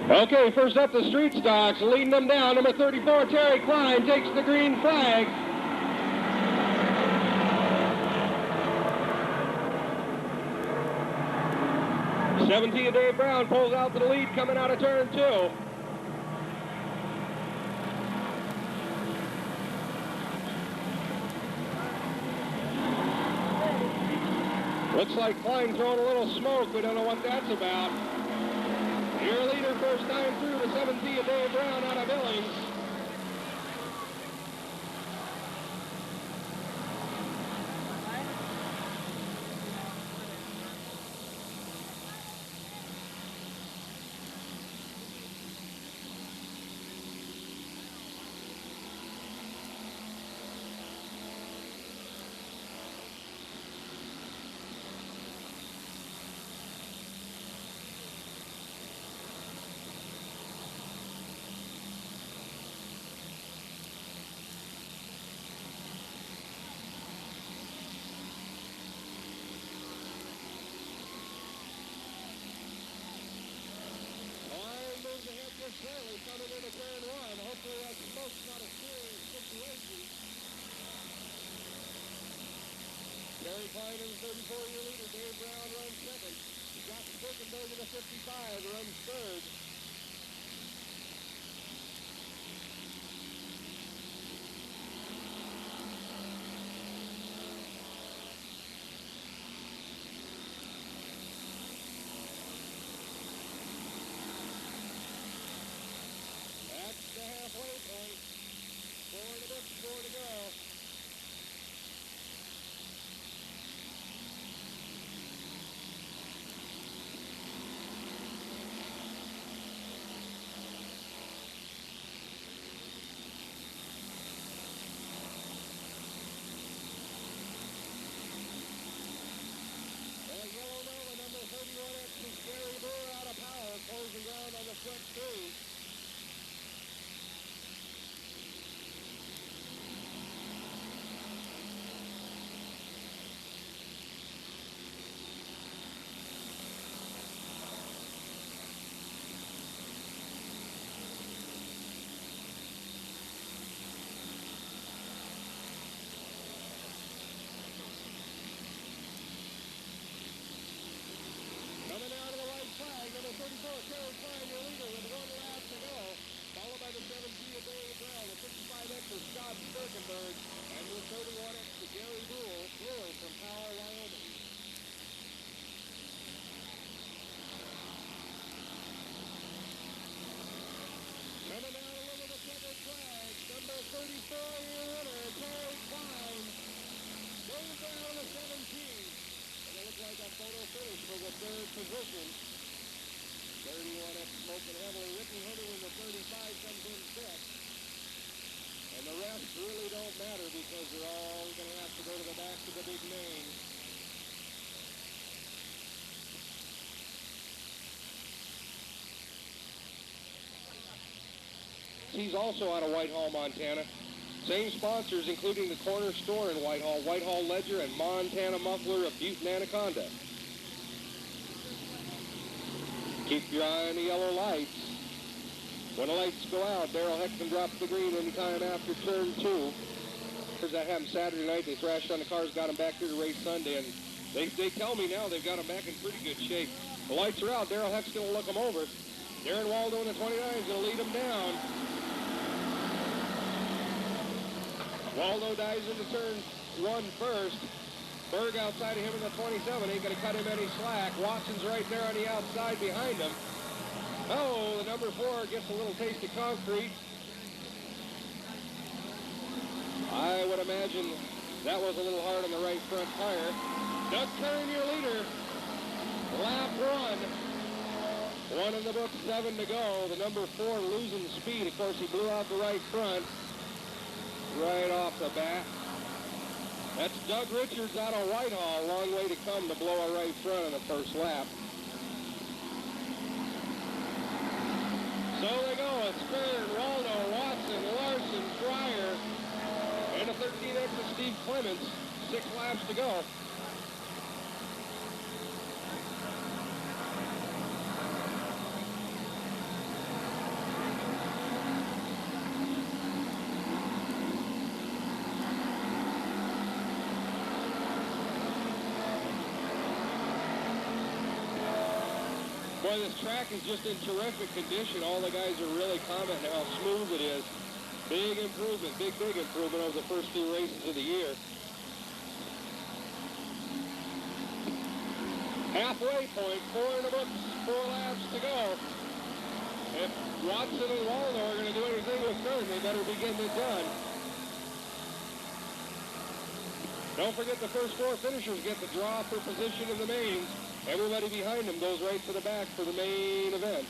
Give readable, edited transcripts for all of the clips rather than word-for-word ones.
Okay, first up the street stocks, leading them down. Number 34, Terry Klein, takes the green flag. '17 Dave Brown pulls out to the lead coming out of turn 2. Looks like Klein throwing a little smoke. We don't know what that's about. Your leader first time through the 17 Dave Brown out of Billings. Clearly coming into turn 1. Hopefully that smoke's not a serious situation. Terry Klein is 34-year leader. Dave Brown runs second. Scott Birkenberg in the 55 runs third. Closing ground on the front three. Coming out of the right flag, number 34, Terry Klein, your leader, with 1 lap to go. Followed by the 17 of Dave Brown, the 55X of Scott Birkenberg, and the 31X to Gary Brewer from Powell, Wyoming. Coming out a little the checkered flag, number 34, your winner, Terry Klein. Dave Brown, the 17. Looks like a photo finish for the third position. 31 up smoking heavily. Ricky Hunter in the 35 comes in fifth. And the rest really don't matter because they're all going to have to go to the back of the big main. He's also out of Whitehall, Montana. Same sponsors, including the corner store in Whitehall, Whitehall Ledger, and Montana Muffler of Butte and Anaconda. Keep your eye on the yellow lights. When the lights go out, Darrell Hexton drops the green anytime after turn 2. That happened Saturday night. They thrashed on the cars, got them back here to race Sunday, and they tell me now they've got them back in pretty good shape. The lights are out. Darrell Hexton will look them over. Darren Waldo in the 29 is going to lead them down. Waldo dives into turn 1 first. Berg outside of him in the 27 ain't going to cut him any slack. Watson's right there on the outside behind him. Oh, the number 4 gets a little taste of concrete. I would imagine that was a little hard on the right front tire. Doug Kern, your leader. Lap 1. 1 in the book, 7 to go. The number 4 losing speed. Of course, he blew out the right front right off the bat. That's Doug Richards out of Whitehall. Long way to come to blow a right front in the first lap. So they go. It's Kern, Waldo, Watson, Larson, Fryer, and a 13X of Steve Clements. 6 laps to go. Boy, this track is just in terrific condition. All the guys are really commenting how smooth it is. Big improvement, big improvement over the first few races of the year. Halfway point, 4 in the books, 4 laps to go. If Watson and Waldo are going to do anything with Kern, they better be getting it done. Don't forget the first 4 finishers get the draw for position in the main. Everybody behind them goes right to the back for the main event.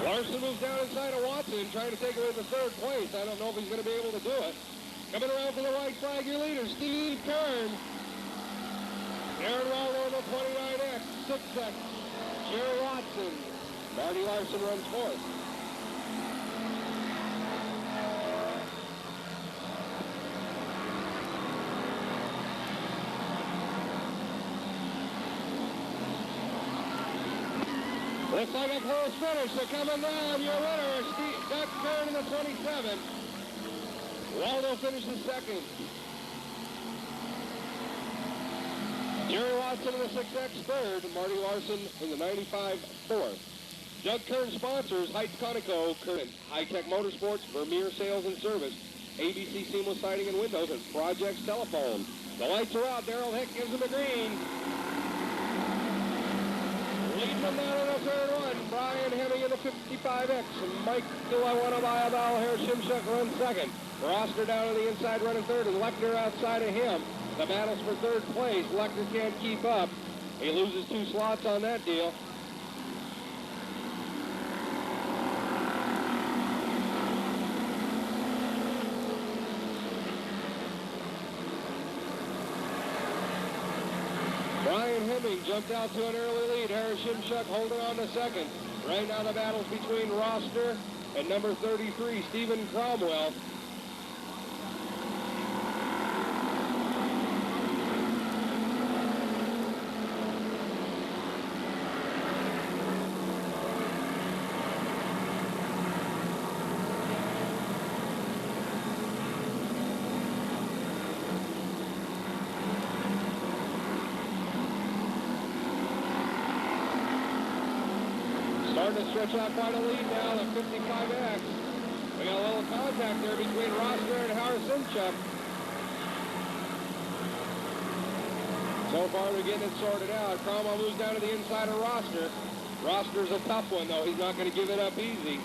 Larson moves down inside of Watson, trying to take away the 3rd place. I don't know if he's going to be able to do it. Coming around for the white flag, your leader, Steve Kern. Aaron Waldo in the 29X, 6X. Jerry Watson. Marty Larson runs 4th. Looks like a close finish. So coming down, your winner, Doug Kern in the 27. Waldo finishes 2nd. Jerry Watson in the 6X 3rd. Marty Larson in the 95 4th. Doug Kern sponsors Heights Conoco, Kern, High Tech Motorsports, Vermeer Sales and Service, ABC Seamless Siding and Windows, and Projects Telephone. The lights are out. Darrell Hick gives them a green. Leading them down in the 3rd one. Brian Hemming in the 55X. Mike Val Shimshuk runs 2nd. Roster down on the inside running 3rd, and Lechner outside of him. The battles for 3rd place. Lechner can't keep up. He loses 2 slots on that deal. Brian Hemming jumped out to an early lead. Harris Shimshuk holding on to 2nd. Right now the battle's between Roster and number 33, Stephen Cromwell. Starting to stretch out quite a lead now, the 55X. We got a little contact there between Roster and Harris Shimshuk. So far they're getting it sorted out. Cromwell moves down to the inside of Roster. Roster's a tough one though. He's not going to give it up easy.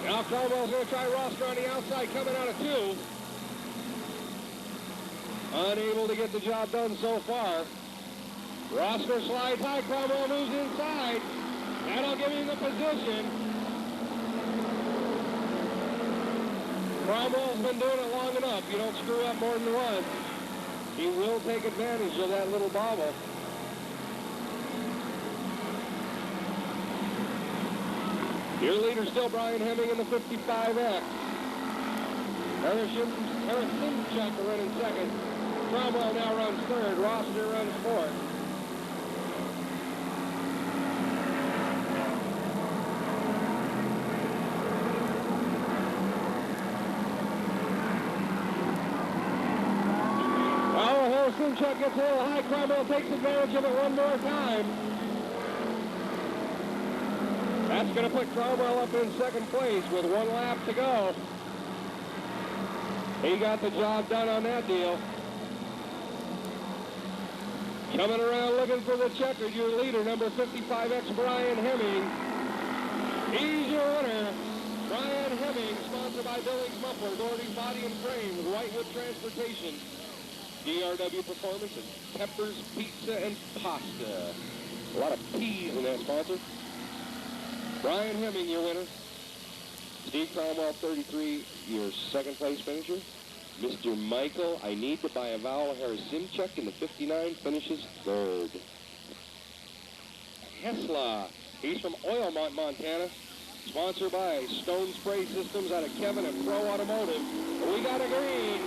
Now Cromwell's going to try Roster on the outside, coming out of 2. Unable to get the job done so far. Roster slides high, Cromwell moves inside. That'll give him the position. Cromwell's been doing it long enough. You don't screw up more than once. He will take advantage of that little bobble. Your leader still Brian Hemming in the 55X. Harris Shimshuk running 2nd. Cromwell now runs 3rd. Roster runs 4th. Well, Harris Shimshuk gets a little high. Cromwell takes advantage of it one more time. That's going to put Cromwell up in 2nd place with 1 lap to go. He got the job done on that deal. Coming around looking for the checkered, your leader, number 55X, Brian Hemming. He's your winner. Brian Hemming, sponsored by Billings Muffler, Doherty Body and Frame, with Whitewood Transportation, DRW Performance, and Peppers Pizza and Pasta. A lot of P's in that sponsor. Brian Hemming, your winner. Steve Cromwell, 33, your 2nd place finisher. Mr. Michael, I need to buy a vowel, Harris Shimshuk in the 59, finishes 3rd. Hesla, he's from Oilmont, Montana. Sponsored by Stone Spray Systems out of Kevin at Pro Automotive. We got a green.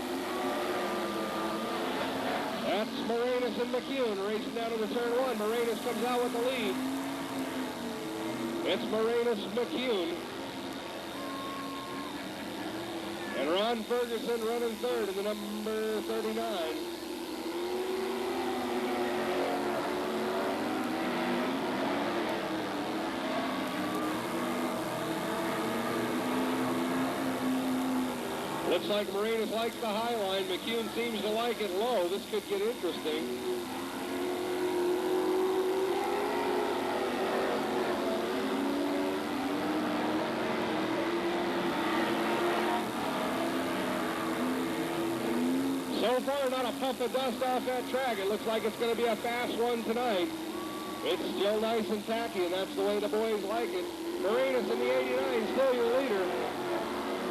That's Moranis and McCune racing down to the turn one. Moranis comes out with the lead. It's Moranis McCune. And Ron Ferguson running third in the number 39. Looks like Moranis likes the high line. McCune seems to like it low. This could get interesting. So far, not a puff of dust off that track. It looks like it's going to be a fast one tonight. It's still nice and tacky, and that's the way the boys like it. Moranis in the 89, still your leader.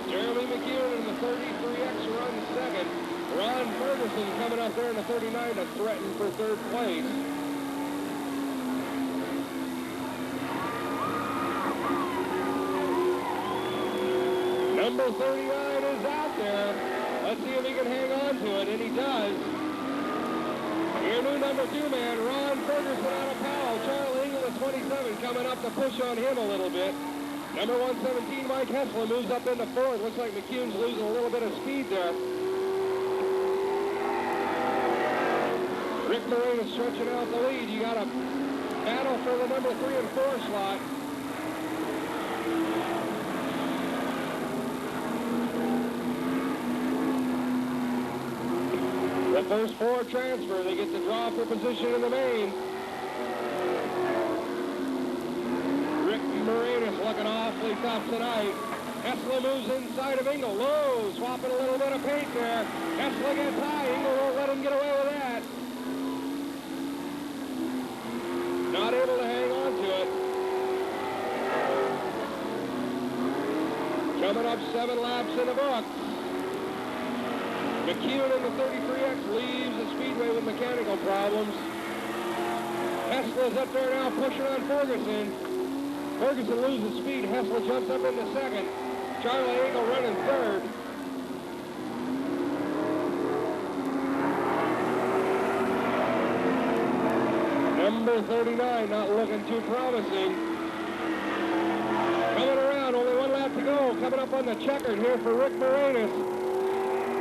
Jeremy McCune in the 33X runs second. Ron Ferguson coming up there in the 39 to threaten for third place. Number 39 is out there. Let's see if he can hang on to it, and he does. Your new number 2 man, Ron Ferguson out of Powell. Charlie Engel at 27 coming up to push on him a little bit. Number 117, Mike Hessler, moves up into fourth. Looks like McCune's losing a little bit of speed there. Rick Moranis stretching out the lead. You got a battle for the number 3 and 4 slot. The first 4 transfer. They get to draw for position in the main. Moranis looking awfully tough tonight. Hessler moves inside of Engel. Low, swapping a little bit of paint there. Hessler gets high. Engel won't let him get away with that. Not able to hang on to it. Coming up 7 laps in the books. McCune in the 33X leaves the speedway with mechanical problems. Hessler's up there now pushing on Ferguson. Ferguson loses speed. Hessler jumps up into second. Charlie Engel running third. Number 39 not looking too promising. Coming around, only 1 lap to go. Coming up on the checkered here for Rick Moranis.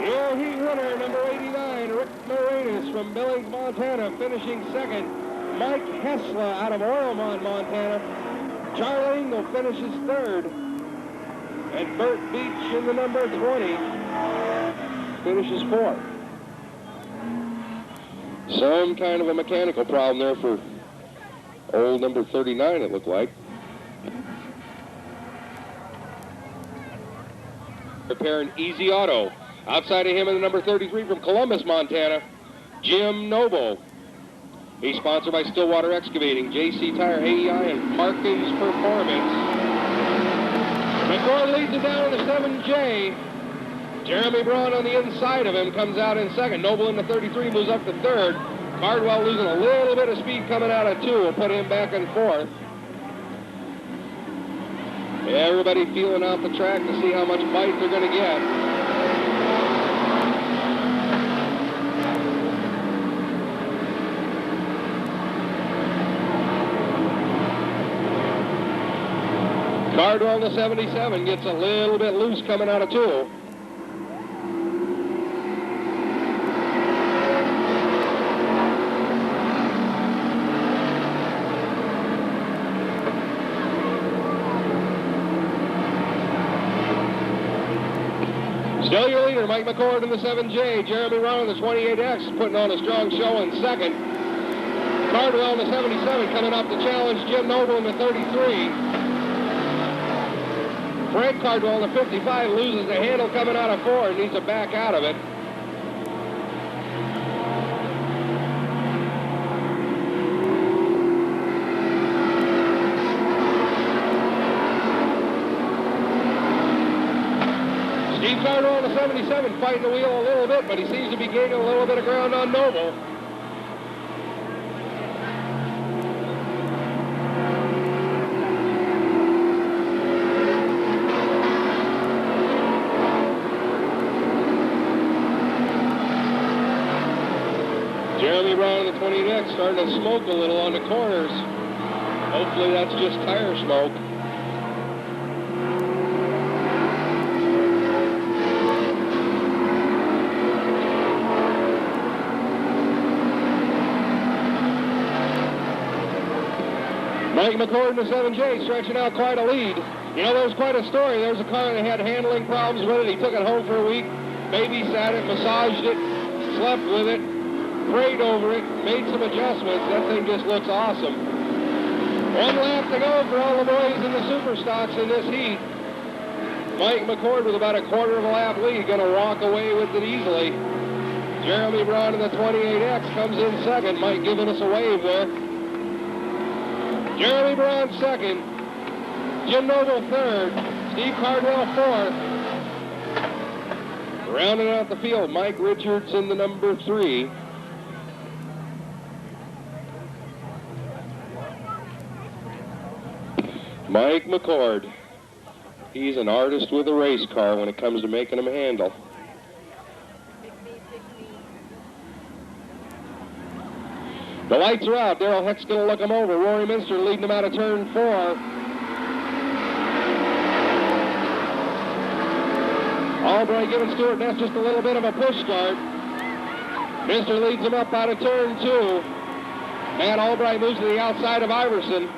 Your heat winner, number 89, Rick Moranis from Billings, Montana, finishing second. Mike Hessler out of Oromont, Montana. Charlie Engel finishes third. And Bert Beach in the number 20 finishes fourth. Some kind of a mechanical problem there for old number 39, it looked like. Repairing Easy Auto. Outside of him in the number 33 from Columbus, Montana, Jim Noble. He's sponsored by Stillwater Excavating, JC Tire, AEI, and Parkins Performance. McCord leads it down to the 7J. Jeremy Braun on the inside of him comes out in second. Noble in the 33 moves up to third. Cardwell losing a little bit of speed coming out of 2 will put him back in fourth. Everybody feeling out the track to see how much bite they're going to get. Cardwell in the 77 gets a little bit loose coming out of 2. Still your leader, Mike McCord in the 7J. Jeremy Rowan in the 28X putting on a strong show in second. Cardwell in the 77 coming up to challenge Jim Noble in the 33. Frank Cardwell in the 55 loses the handle coming out of 4 and needs to back out of it. Steve Cardwell in the 77 fighting the wheel a little bit, but he seems to be gaining a little bit of ground on Noble. It's starting to smoke a little on the corners. Hopefully that's just tire smoke. Mike McCord in the 7J stretching out quite a lead. You know, there's quite a story. There's a car that had handling problems with it. He took it home for a week, babysat it, massaged it, slept with it, prayed over it, made some adjustments. That thing just looks awesome. One lap to go for all the boys in the super stocks in this heat. Mike McCord with about a quarter of a lap lead, going to walk away with it easily. Jeremy Braun in the 28X comes in second. Mike giving us a wave there. Jeremy Braun second. Jim Noble third. Steve Cardwell fourth. Rounding out the field, Mike Richards in the number 3. Mike McCord. He's an artist with a race car when it comes to making him handle. The lights are out. Darrell Heck's going to look him over. Rory Minster leading him out of turn 4. Albright giving Stuart Ness just a little bit of a push start. Minster leads him up out of turn 2. Matt Albright moves to the outside of Iverson.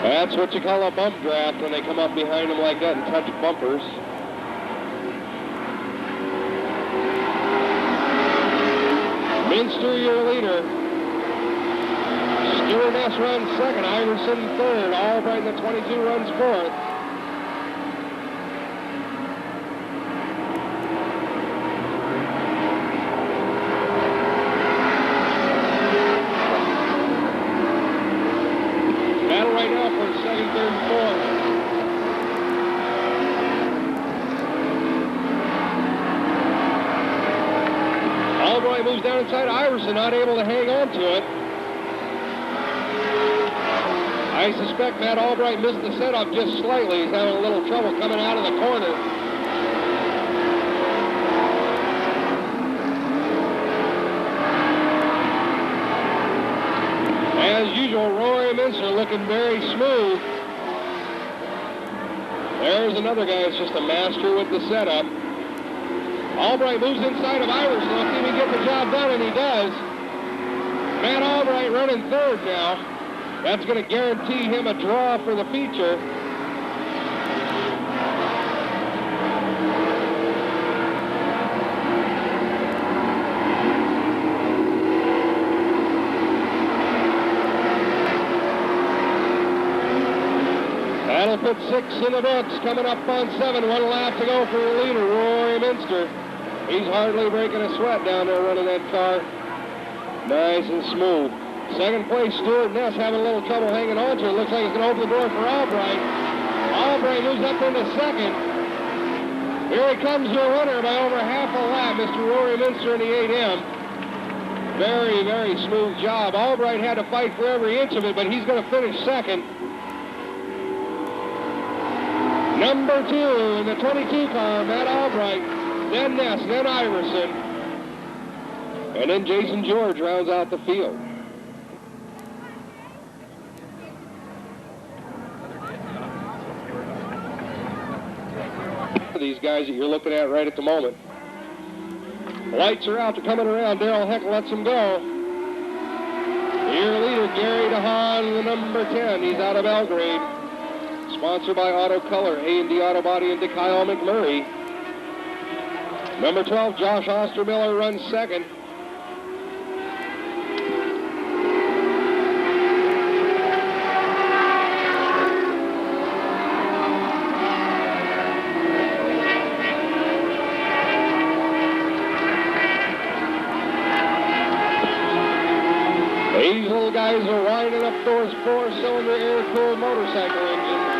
That's what you call a bump draft when they come up behind them like that and touch bumpers. Minster, your leader. Stuart Ness runs second. Iverson third. Albright in the 22 runs fourth. Battle right now for second, third, and fourth. Albright moves down inside Iverson, not able to hang on to it. I suspect Matt Albright missed the setup just slightly. He's having a little trouble coming out of the corner. As usual, Rory Minster looking very smooth. There's another guy that's just a master with the setup. Albright moves inside of Iverson. Let's see if he can get the job done, and he does. Matt Albright running third now. That's going to guarantee him a draw for the feature. That'll put 6 in the books. Coming up on 7. 1 lap to go for your leader, Rory Minster. He's hardly breaking a sweat down there running that car. Nice and smooth. Second place, Stuart Ness having a little trouble hanging on to it. Looks like it's going to open the door for Albright. Albright moves up into second. Here he comes, your winner by over half a lap, Mr. Rory Minster in the 8M. Very, very smooth job. Albright had to fight for every inch of it, but he's going to finish second. Number 2 in the 22 car, Matt Albright, then Ness, then Iverson. And then Jason George rounds out the field. These guys that you're looking at right at the moment. Lights are out, they're coming around. Darrell Heck lets them go. Your leader, Gary DeHaan, the number 10. He's out of Belgrade. Sponsored by Auto Color, A&D Auto Body, and Kyle McMurray. Number 12, Josh Ostermiller runs second. These little guys are winding up those 4-cylinder air-cooled motorcycle engines.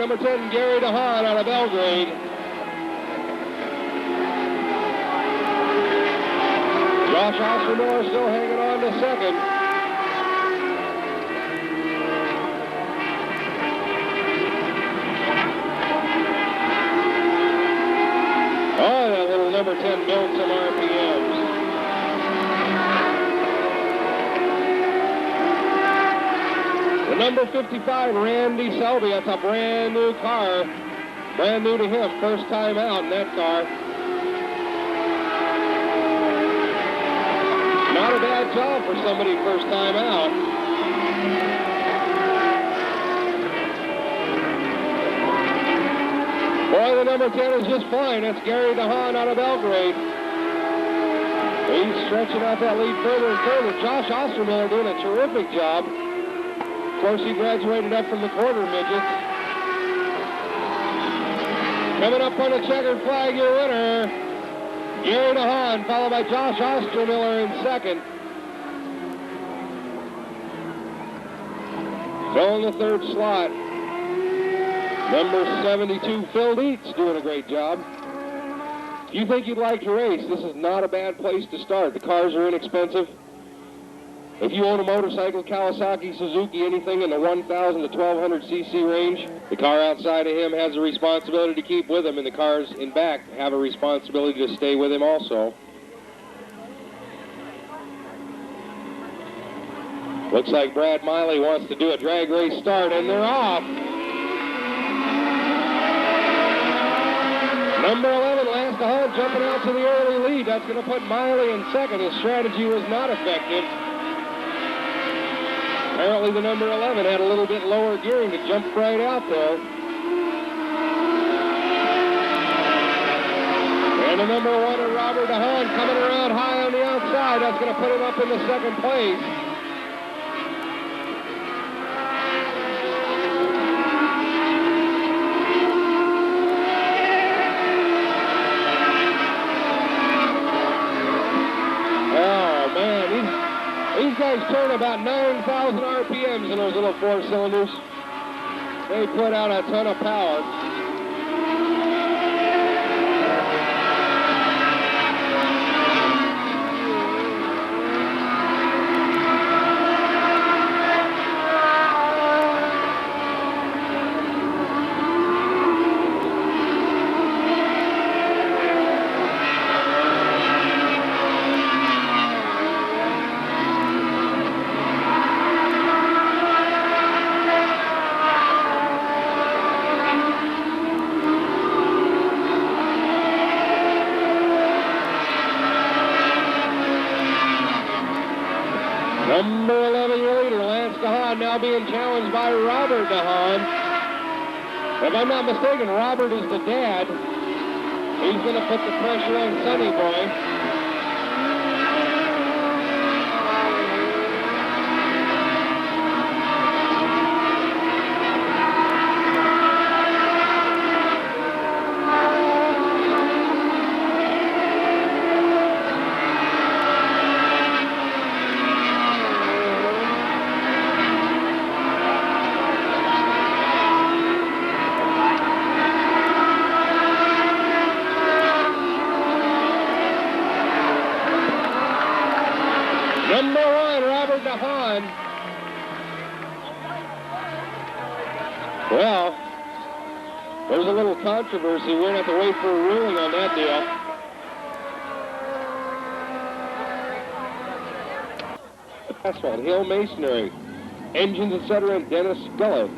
number 10, Gary DeHaan out of Belgrade. Josh Ostermiller still hanging on to second. Oh, that little number 10 built some RPMs. The number 55, Randy Selby, that's a brand new car. Brand new to him, first time out in that car. Not a bad job for somebody first time out. Boy, the number 10 is just fine. That's Gary DeHaan out of Belgrade. He's stretching out that lead further and further. Josh Ostermiller doing a terrific job. Of course, he graduated up from the quarter midgets. Coming up on the checkered flag, your winner, Gary DeHaan, followed by Josh Ostermiller in second. Filling the third slot, number 72, Phil Dietz, doing a great job. If you think you'd like to race, this is not a bad place to start. The cars are inexpensive. If you own a motorcycle, Kawasaki, Suzuki, anything in the 1,000 to 1,200 cc range, the car outside of him has a responsibility to keep with him, and the cars in back have a responsibility to stay with him also. Looks like Brad Miley wants to do a drag race start, and they're off. Number 11, Lance DeHaan, jumping out to the early lead. That's going to put Miley in second. His strategy was not effective. Apparently the number 11 had a little bit lower gearing to jump right out there. And the number 1, Robert DeHaan, coming around high on the outside. That's going to put him up in the second place. These guys turn about 9,000 RPMs in those little 4 cylinders. They put out a ton of power. Number 11, your leader, Lance DeHaan, now being challenged by Robert DeHaan. If I'm not mistaken, Robert is the dad. He's going to put the pressure on Sonny Boy. Number 1, Robert DeHaan. Well, there's a little controversy. We're going to have to wait for a ruling on that deal. Asphalt, Hill Masonry, engines, etc., and Dennis Gullo.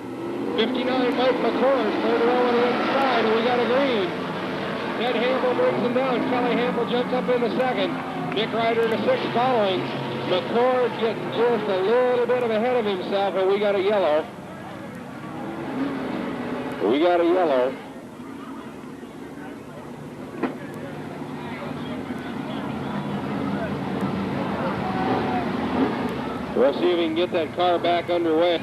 59, Mike McCord, third row on the inside, and we got a green. Ted Hamble brings him down. Kelly Hamble jumps up in the second. Nick Ryder in the sixth following. McCord getting just a little bit ahead of himself, and we got a yellow. We got a yellow. We'll see if we can get that car back underway.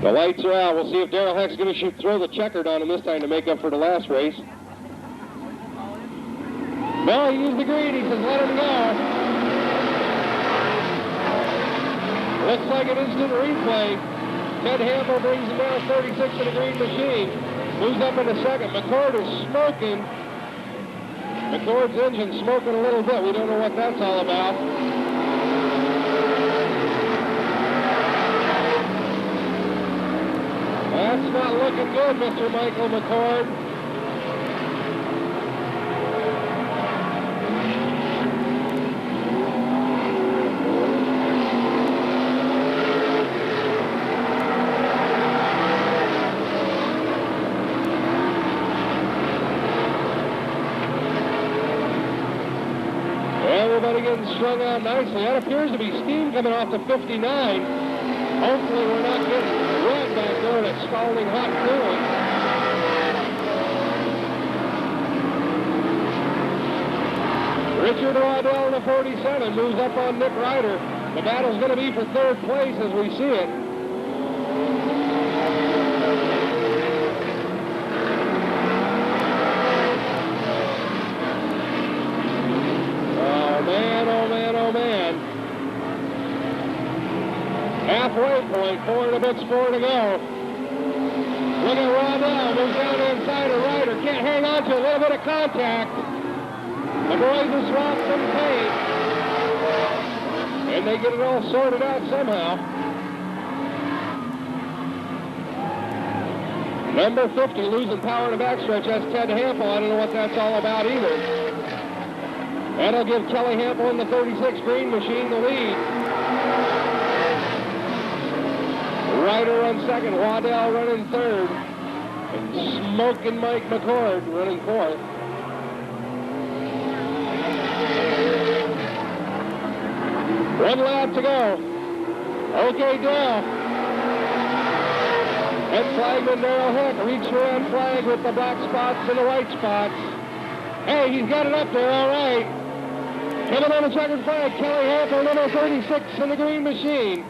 The lights are out. We'll see if Darrell Heck's going to throw the checkered on him this time to make up for the last race. No, he used the green. He says, let him go. Looks like an instant replay Ted Hamble brings him down 36 in the green machine. Moves up into second. McCord is smoking. McCord's engine smoking a little bit. We don't know what that's all about. That's not looking good, Mr. Michael McCord. Everybody getting strung out nicely. That appears to be steam coming off the 59. Hopefully we're not getting red back there. It's scalding hot coolant. Richard Waddell in the 47 moves up on Nick Ryder. The battle's going to be for third place as we see it. Halfway point, 4 to go. Look at Waddell, moves down inside of Ryder, can't hang on to a little bit of contact. The boys have swapped some paint, and they get it all sorted out somehow. Number 50 losing power in the backstretch, that's Ted Hample. I don't know what that's all about either. That'll give Kelly Hample in the 36 green machine the lead. Ryder on second, Waddell running third, and smoking Mike McCord running fourth. One lap to go. Okay, Dale. Head flagman Darrell Heck reached around flag with the black spots and the white spots. Hey, he's got it up there, all right. Coming on the checkered flag, Kelly Hample, number 36 in the green machine.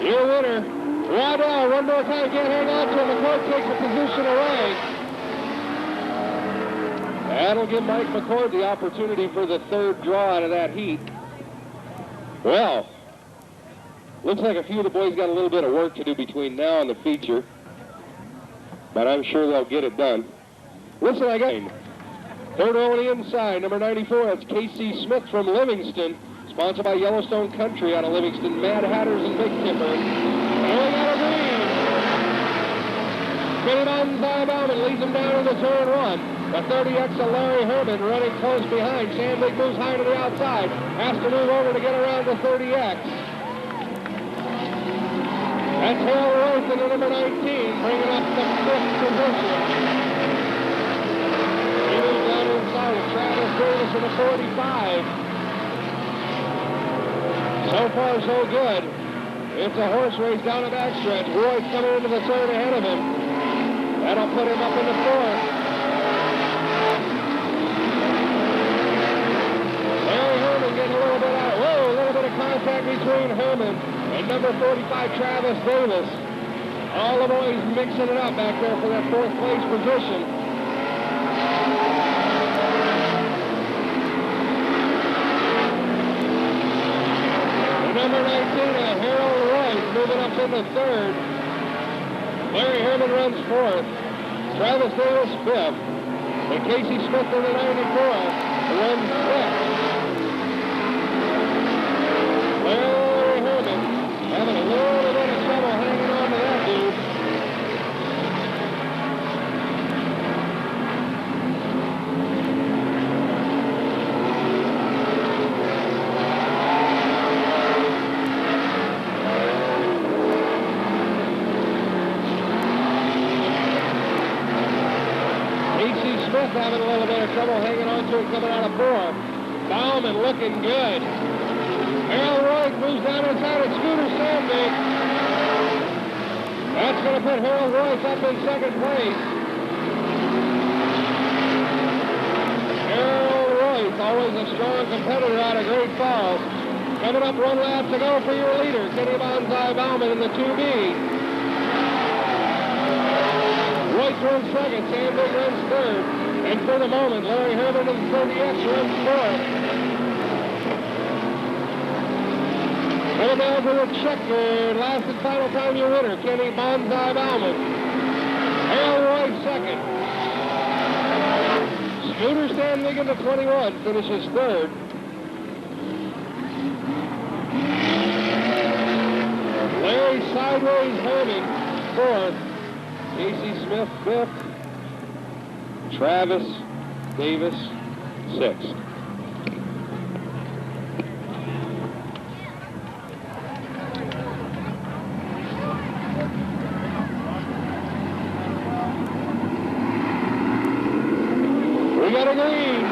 Your winner. Waddell, one more time, can't hang on to him. McCord takes a position away. That'll give Mike McCord the opportunity for the third draw out of that heat. Well, looks like a few of the boys got a little bit of work to do between now and the feature, but I'm sure they'll get it done. Listen, I got third row on the inside, number 94, that's Casey Smith from Livingston, sponsored by Yellowstone Country out of Livingston, Mad Hatters and Big Tipper. Going out of green. Spinning on Bauman leads him down into turn one. The 30X of Larry Herman running close behind. Sandvik moves high to the outside. Has to move over to get around the 30X. That's Hale Royce in the number 19, bringing up the fifth position. He moves down inside with Travis Davis in the 45. So far, so good. It's a horse race down the backstretch. Royce coming into the third ahead of him. That'll put him up in the fourth. Larry Herman getting a little bit out. Whoa, a little bit of contact between Herman and number 45, Travis Davis. All the boys mixing it up back there for that fourth place position. Number 19, Harold Royce moving up into third. Larry Herman runs fourth. Travis Davis fifth. And Casey Smith in the 94 runs sixth. Larry Herman having a little bit of trouble hanging on to that dude. Having a little bit of trouble hanging on to it coming out of four. Bauman looking good. Harold Royce moves down inside of Scooter Sandvik. That's going to put Harold Royce up in second place. Harold Royce, always a strong competitor out of Great Falls. Coming up one lap to go for your leader, Kenny Bonsai Bauman in the 2B. Royce runs second, Sandvik runs third. And for the moment, Larry Herman in the 30X runs fourth. Coming Going down to the checkered. Last and final time your winner, Kenny Bonsai Bauman. Harold Roy second. Scooter Sandvigen to 21 finishes third. Larry Sideways Herman fourth. Casey Smith fifth. Travis Davis sixth. We got a green.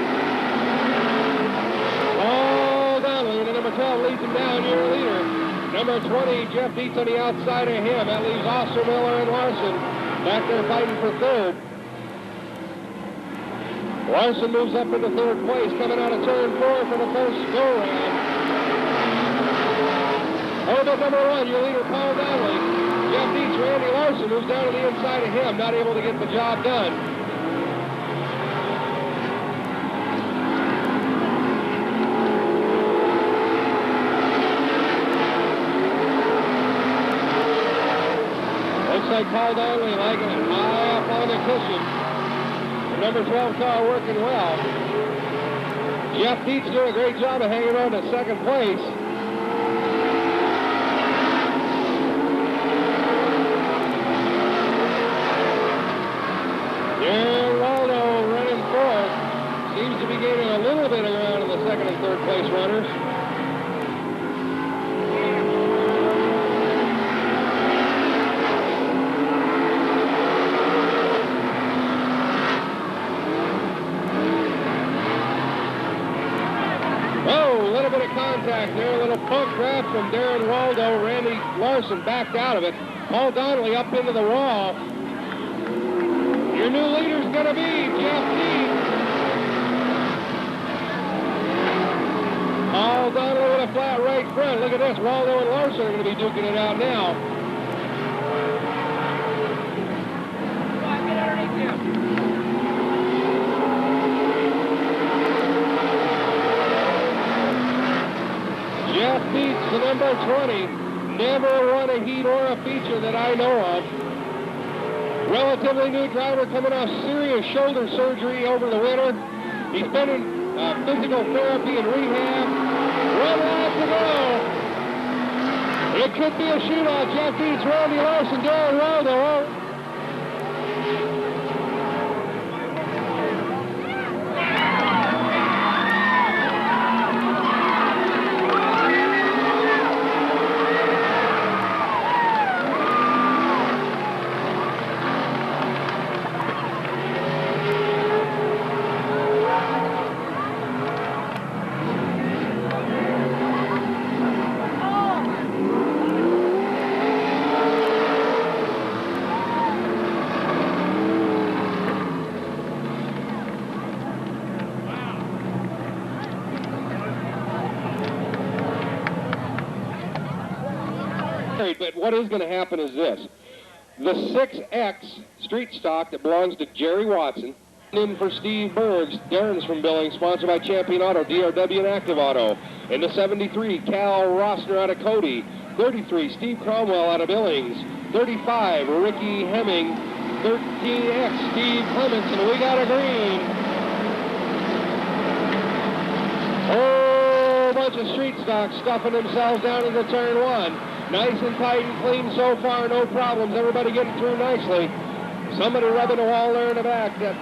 Paul Donnelly, the number 12, leads him down, your leader. Number 20, Jeff Dietz on the outside of him. That leaves Ostermiller and Larson back there fighting for third. Larson moves up into third place, coming out of turn 4 for the first go-round. Orbit number 1, your leader, Paul Donnelly. Jeff Dietz, Randy Larson moves down to the inside of him, not able to get the job done. Looks like Paul Donnelly liking it high up on the cushion. The number 12 car working well. Jeff Dietz doing a great job of hanging on to second place. Darren Waldo running fourth. Seems to be gaining a little bit of ground in the second and third place runners. Contact there, a little punk draft from Darren Waldo. Randy Larson backed out of it. Paul Donnelly up into the wall. Your new leader's going to be Jeff Dietz. Paul Donnelly with a flat right front. Look at this. Waldo and Larson are going to be duking it out now. Jeff Dietz, the number 20, never won a heat or a feature that I know of. Relatively new driver coming off serious shoulder surgery over the winter. He's been in physical therapy and rehab. 1 lap to go. It could be a shootout. Jeff Dietz, Randy Larson, Darren Waldo. But what is going to happen is this. The 6X street stock that belongs to Jerry Watson, in for Steve Bergs, Darren's from Billings, sponsored by Champion Auto, DRW and Active Auto. In the 73, Cal Rossner out of Cody. 33, Steve Cromwell out of Billings. 35, Ricky Hemming. 13X, Steve Clements, and we got a green. Whole bunch of street stocks stuffing themselves down into turn 1. Nice and tight and clean so far, no problems. Everybody getting through nicely. Somebody rubbing a wall there in the back. That's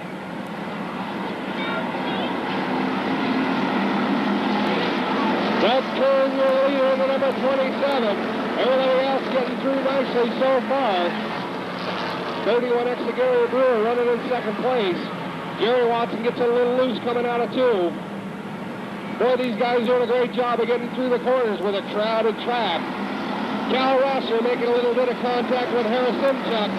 Kern, your leader, in the number 27. Everybody else getting through nicely so far. 31X to Gary Brewer running in second place. Jerry Watson gets a little loose coming out of 2. Boy, these guys doing a great job of getting through the corners with a crowded track. Cal Rosser making a little bit of contact with Harris Simchuk.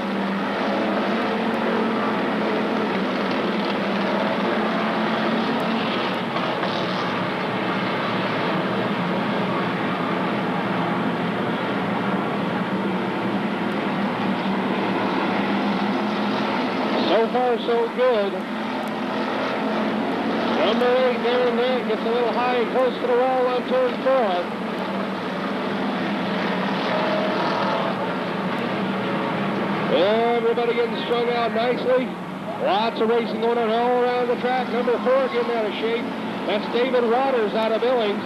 So far, so good. Number 8, Darren Grant, gets a little high and close to the wall on turn 4. everybody getting strung out nicely. Lots of racing going on all around the track. Number 4 getting out of shape. That's David Waters out of Billings.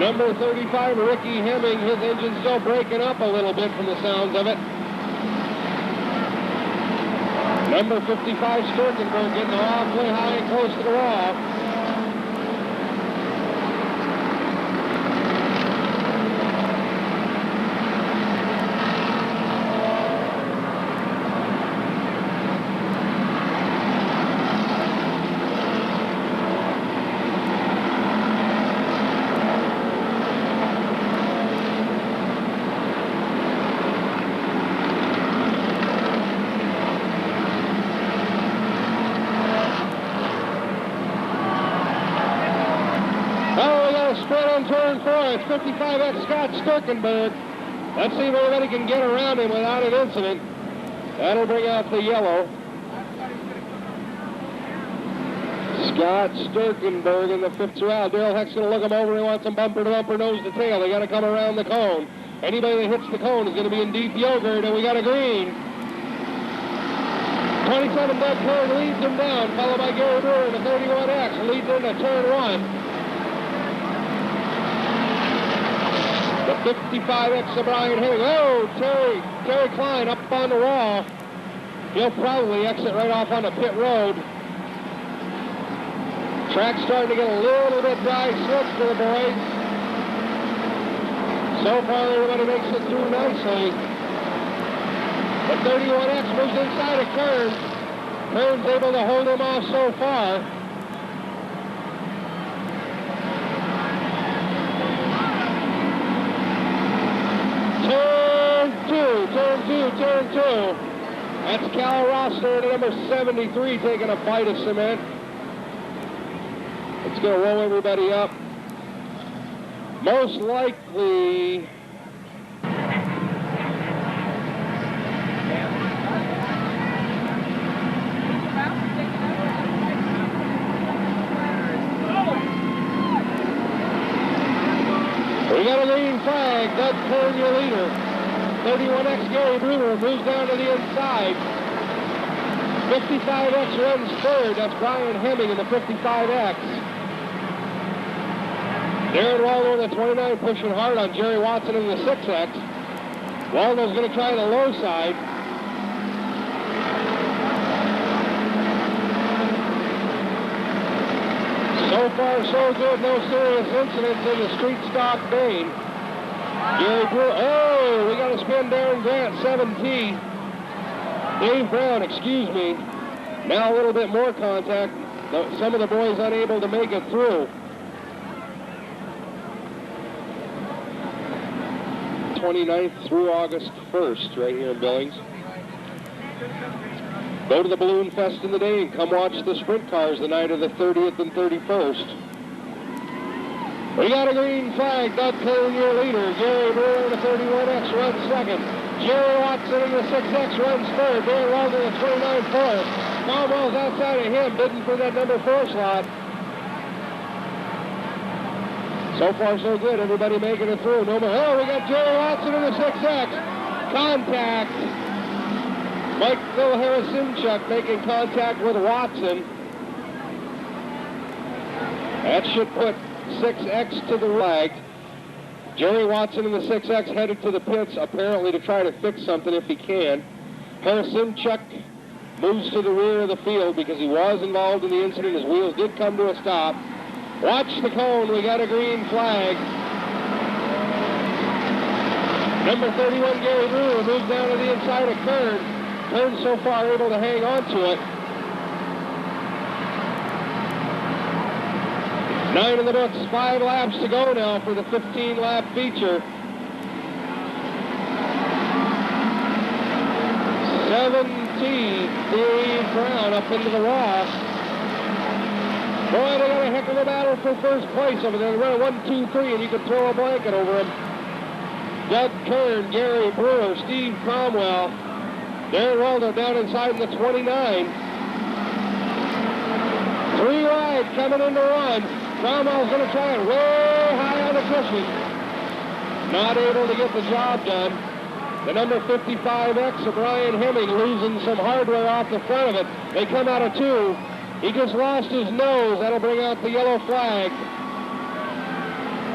Number 35, Ricky Hemming. His engine's still breaking up a little bit from the sounds of it. Number 55, Sturkenberg, getting awfully high and close to the wall. Turn 4, it's 55X Scott Sturkenberg. Let's see if everybody can get around him without an incident. That'll bring out the yellow. Scott Sturkenberg in the 5th round. Daryl Heck's going to look him over. He wants him bumper to bumper, nose to tail. They got to come around the cone. Anybody that hits the cone is going to be in deep yogurt, and we got a green. 27 Doug Kern leads him down, followed by Gary Brewer in the 31X. Leads into turn 1. The 55X of Brian Hemming. Oh, Terry Klein up on the wall. He'll probably exit right off on the pit road. Track's starting to get a little bit dry slick for the boys. So far, everybody makes it through nicely. The 31X moves inside of Kern. Kern's able to hold him off so far. Turn 2. That's Cal Roster at number 73 taking a bite of cement. It's going to roll everybody up. Most likely... We got a green flag. Doug Kern, your leader. 31X Gary Brewer moves down to the inside. 55X runs third. That's Brian Hemming in the 55X. Darren Waldo in the 29 pushing hard on Jerry Watson in the 6X. Waldo's going to try the low side. So far, so good. No serious incidents in the street stock main. Gary Brewer, oh, we got to spin Darren Grant, 7T. Dave Brown, excuse me. Now a little bit more contact. Some of the boys unable to make it through. 29th through August 1st, right here in Billings. Go to the Balloon Fest in the day and come watch the sprint cars the night of the 30th and 31st. We got a green flag. Doug Kern, your leader. Gary Brewer in the 31X runs second. Jerry Watson in the 6X runs third. Darren Walden in the 29 fourth. Cromwell's outside of him, bidding for that number 4 slot. So far, so good. Everybody making it through. No more. Oh, we got Jerry Watson in the 6X. Contact. Michael Harasimchuk making contact with Watson. That should put 6X to the flag. Jerry Watson in the 6X headed to the pits, apparently to try to fix something if he can. Harasimchuk moves to the rear of the field because he was involved in the incident. His wheels did come to a stop. Watch the cone. We got a green flag. Number 31, Gary Brewer, moves down to the inside of Kern. Kern so far able to hang on to it. 9 in the books, 5 laps to go now for the 15-lap feature. 7T, Dave Brown up into the wall. Boy, they got a heck of a battle for first place over there. They run a 1, 2, 3, and you can throw a blanket over them. Doug Kern, Gary Brewer, Steve Cromwell, Darren Waldo down inside in the 29. 3 wide coming into 1. Cromwell's going to try it way high on the cushion. Not able to get the job done. The number 55X of Brian Hemming losing some hardware off the front of it. They come out of 2. He just lost his nose. That'll bring out the yellow flag.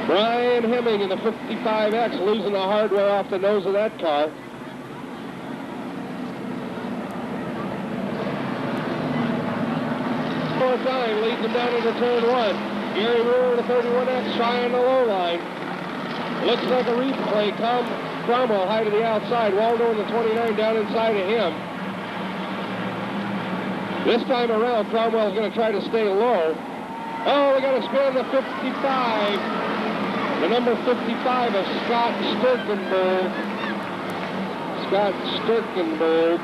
Brian Hemming in the 55X losing the hardware off the nose of that car. More time leads him down into turn 1. Gary Brewer, the 31X, trying the low line. Looks like a replay. Cromwell high to the outside. Waldo in the 29 down inside of him. This time around, Cromwell's going to try to stay low. Oh, we got to spin the 55. The number 55 of Scott Sturkenberg. Scott Sturkenberg.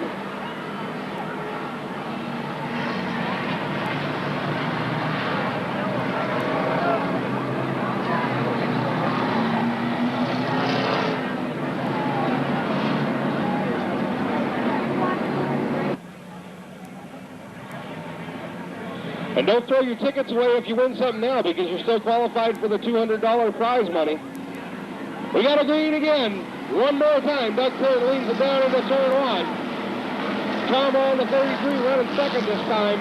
And don't throw your tickets away if you win something now, because you're still qualified for the $200 prize money. We got a green again. One more time. Doug Curran leads it down into turn 1. Tom on the 33 running second this time.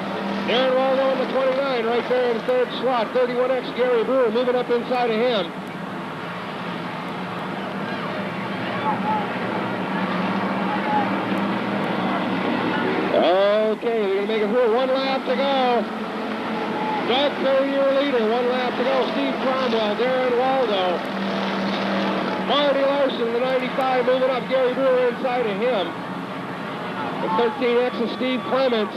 Darren Waldo on the 29 right there in the third slot. 31X Gary Brewer moving up inside of him. Okay, they're going to make it through. 1 lap to go. Doug Curry, your leader. 1 lap to go. Steve Cromwell, Darren Waldo. Marty Larson, the 95, moving up. Gary Brewer inside of him. The 13X of Steve Clements.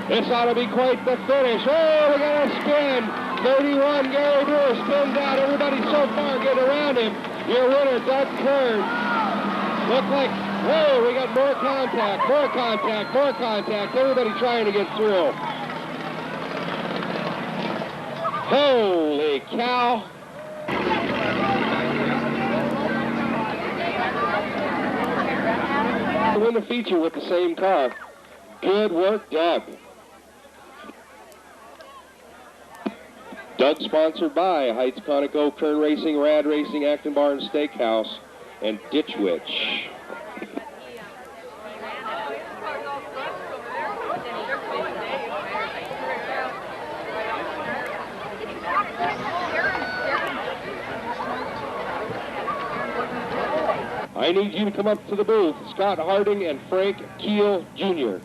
This ought to be quite the finish. Oh, we got a spin. 31, Gary Brewer spins out. Everybody so far getting around him. Your winner, Doug Curry. Look like, whoa, we got more contact, more contact, more contact. Everybody trying to get through. Holy cow. To win the feature with the same car. Good work, Doug. Doug sponsored by Heights Conoco, Kern Racing, Rad Racing, Acton Barn Steakhouse, and Ditch Witch. I need you to come up to the booth, Scott Harding and Frank Keel, Jr.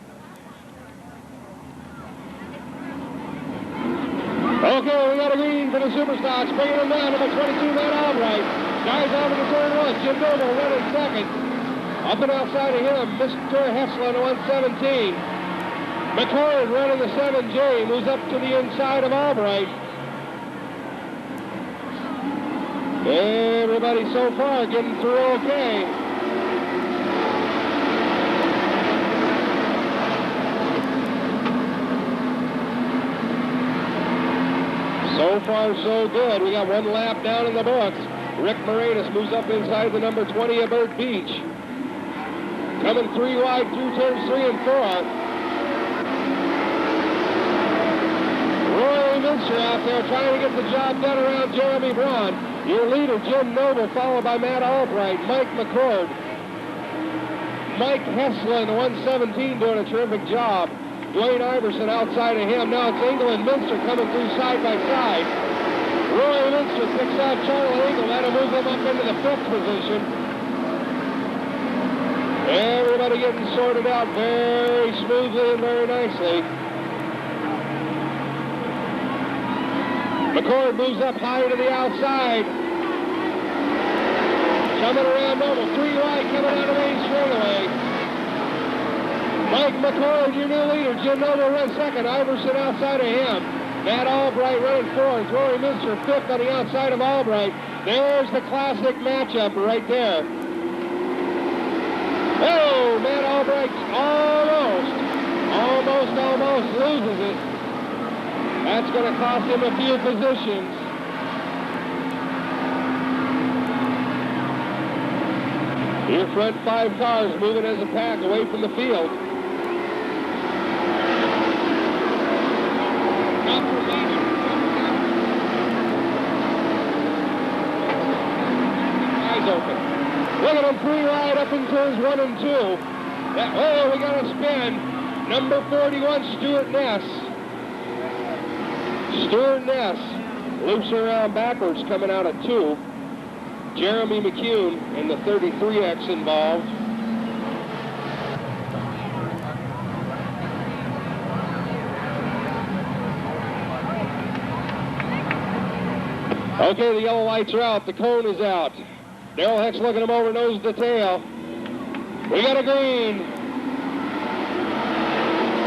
Okay, we got a green for the Superstocks, bringing them down, number 22, Matt Albright. Guys on to the turn 1, Jim Noble running second. Up and outside of him, Mr. Hessler on 117. McCord running the 7J, moves up to the inside of Albright. Everybody so far getting through okay. So far, so good. We got 1 lap down in the books. Rick Moranis moves up inside the number 20 of Burt Beach. Coming 3 wide through turns 3 and 4. Roy Minster out there trying to get the job done around Jeremy Braun. Your leader, Jim Noble, followed by Matt Albright, Mike McCord. Mike Hessler in the 117 doing a terrific job. Dwayne Iverson outside of him. Now it's Engel and Minster coming through side by side. Roy Minster picks out Charlie Engel. That'll move them up into the 5th position. Everybody getting sorted out very smoothly and very nicely. McCord moves up high to the outside. Coming around Noble, 3 wide coming out of main straightaway. Mike McCord, your new leader. Jim Noble runs second. Iverson outside of him. Matt Albright running 4th. Rory Minster 5th on the outside of Albright. There's the classic matchup right there. Oh, Matt Albright almost loses it. That's going to cost him a few positions. Your front 5 cars moving as a pack away from the field. him free ride up in turns 1 and 2. Oh, we got a spin. Number 41, Stuart Ness. Stuart Ness loops around backwards coming out of 2. Jeremy McCune in the 33X involved. Okay, the yellow lights are out. The cone is out. Darrell Heck's looking him over nose to tail. We got a green.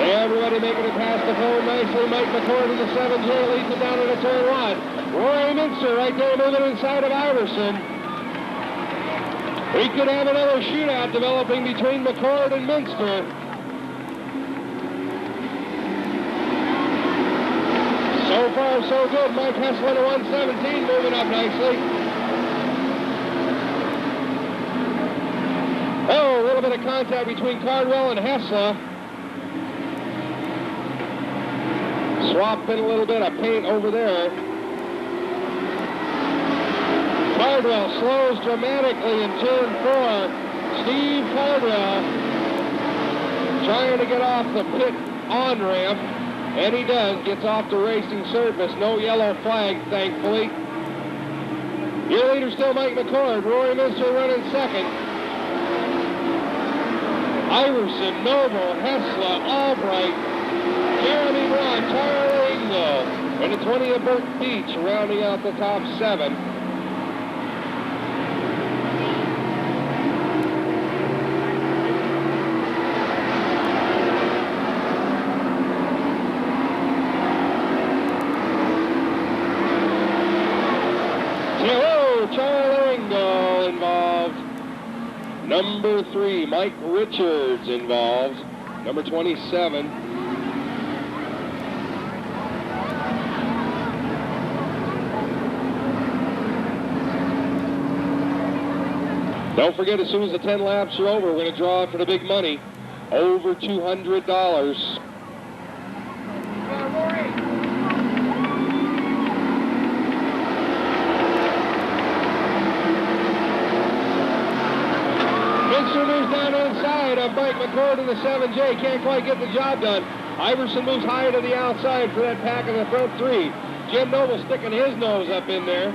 Everybody making it past the cone nicely. Mike McCord in the 7J leads him down into turn 1. Roy Minster right there moving inside of Iverson. We could have another shootout developing between McCord and Minster. So far, so good. Mike Hessler to 117, moving up nicely. Oh, a little bit of contact between Cardwell and Hessler. Swapping a little bit of paint over there. Cardwell slows dramatically in turn 4. Steve Cardwell trying to get off the pit on-ramp. And he does, gets off the racing surface. No yellow flag, thankfully. Your leader still Mike McCord. Rory Minster running second. Iverson, Noble, Hessler, Albright, Jeremy Braun, Charlie Ingo, and the 20 of Burt Beach rounding out the top 7. Charlie Ingo involved. Number 3, Mike Richards involved. Number 27. Don't forget, as soon as the 10 laps are over, we're going to draw for the big money. Over $200. Moves down inside of Mike McCord in the 7J. Can't quite get the job done. Iverson moves high to the outside for that pack in the front 3. Jim Noble sticking his nose up in there.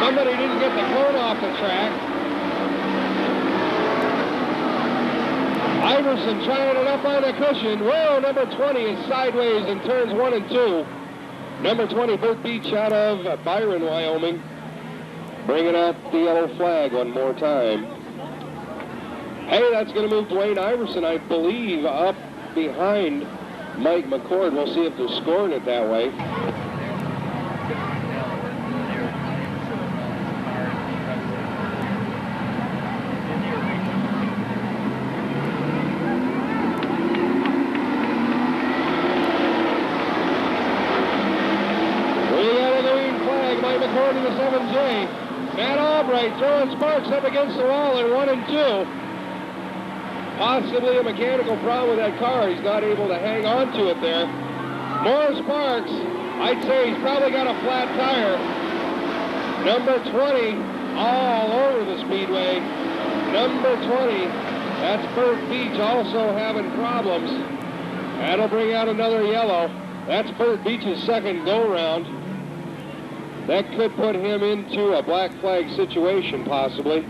Somebody didn't get the cone off the track. Iverson trying it up on the cushion. Whoa, number 20 is sideways in turns 1 and 2. Number 20, Burt Beach out of Byron, Wyoming. Bringing out the yellow flag one more time. Hey, that's going to move Dwayne Iverson, I believe, up behind Mike McCord. We'll see if they're scoring it that way. We got a green flag, Mike McCord in the 7J. Matt Albright throwing Sparks up against the wall in 1 and 2. Possibly a mechanical problem with that car. He's not able to hang on to it there. More Sparks. I'd say he's probably got a flat tire. Number 20 all over the speedway. Number 20, that's Burt Beach also having problems. That'll bring out another yellow. That's Burt Beach's second go-round. That could put him into a black flag situation, possibly.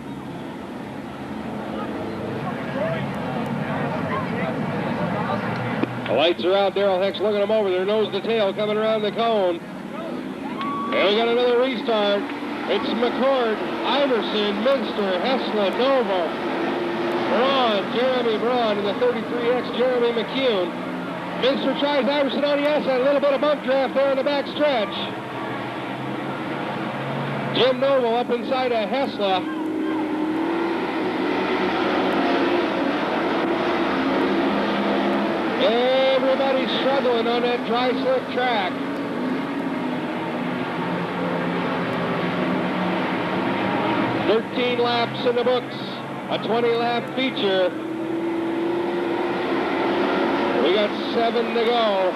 The lights are out. Darrell Heck's looking them over. They're nose to tail coming around the cone. And we got another restart. It's McCord, Iverson, Minster, Hessler, Novo, Braun, Jeremy Braun in the 33X, Jeremy McCune. Minster tries Iverson on the outside. A little bit of bump draft there in the back stretch. Jim Noble up inside of Hessler. Everybody's struggling on that dry slip track. "13 laps in the books, a 20-lap feature. We got 7 to go.